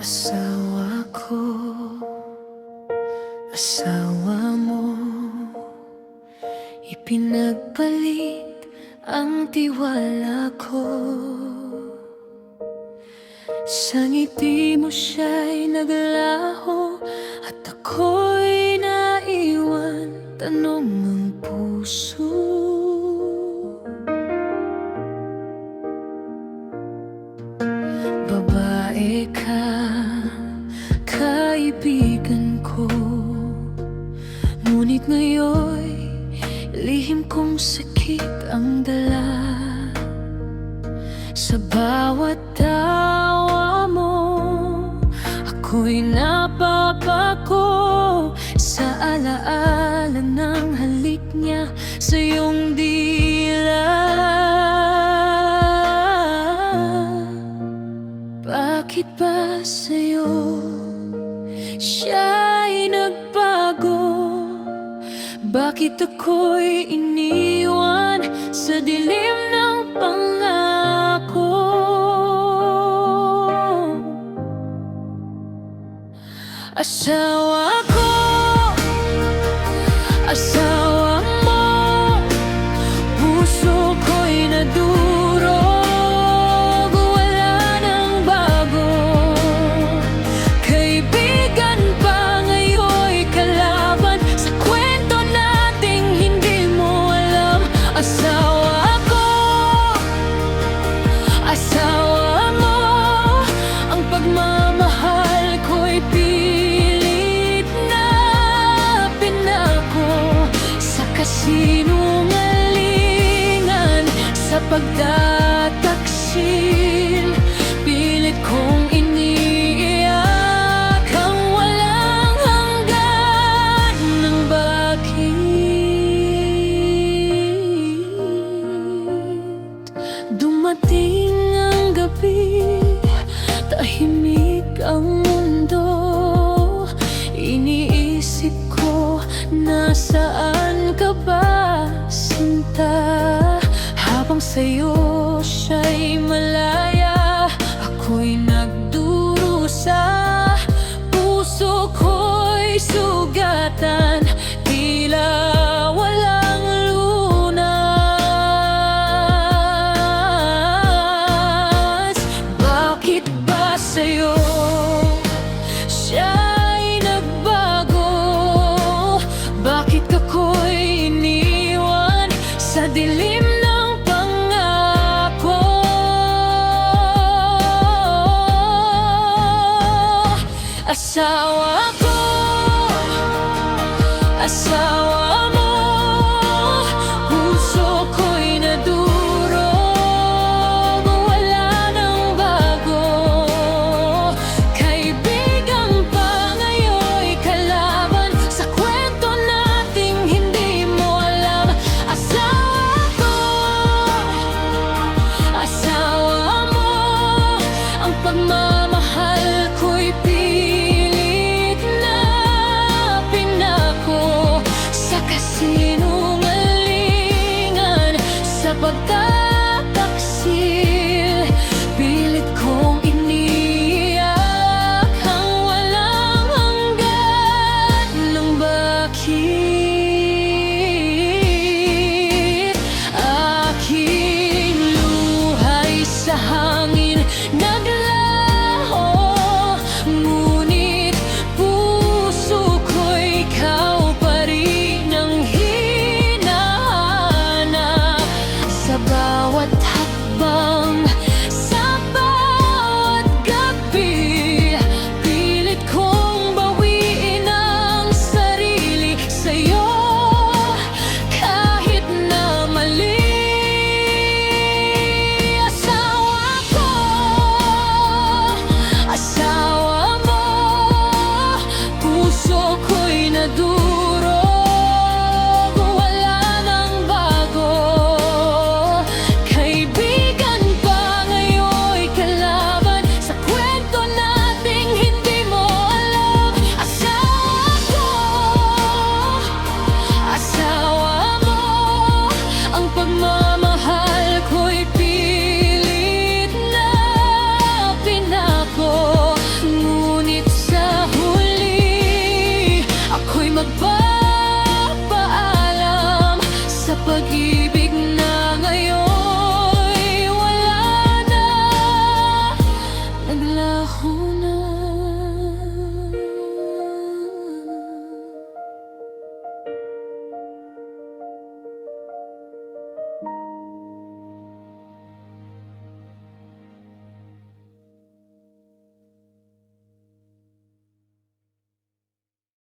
Asawa ko, asawa mo, ipinagpalit ang tiwala ko. Sa ngiti mo siya'y naglaho at ako'y naiwan, tanong ng puso. Babae ka, kaibigan ko, ngunit ngayon'y lihim kong sakit ang dala. Sa bawat tawa mo, ako'y napapako sa alaala ng halik niya sa iyong dila. Bakit ba sa'yo siya'y nagbago? Bakit ako'y iniwan sa dilim ng pangako? Asawa ko, asawa mo, puso ko'y nadurog, wala nang bago. Kaibigan pa ngayon'y kalaban sa kwento nating hindi mo alam. Asawa ko, asawa mo, ang pagmamahal ko'y pilit na pinako sa kasinungalingan, sa pagtataksil. Pilit kong iniiyak ang walang hanggan ng bakit. Dumating ang gabi, tahimik ang mundo. Iniisip ko, nasaan ka ba, sinta? Habang sa'yo siya'y malaya, ako'y nagdurusa. Puso ko'y sugatan, tila walang lunas. Bakit ba sa'yo siya'y nagbago? Bakit ako'y iniwan sa dilim ng pangako? Asawa ko, asawa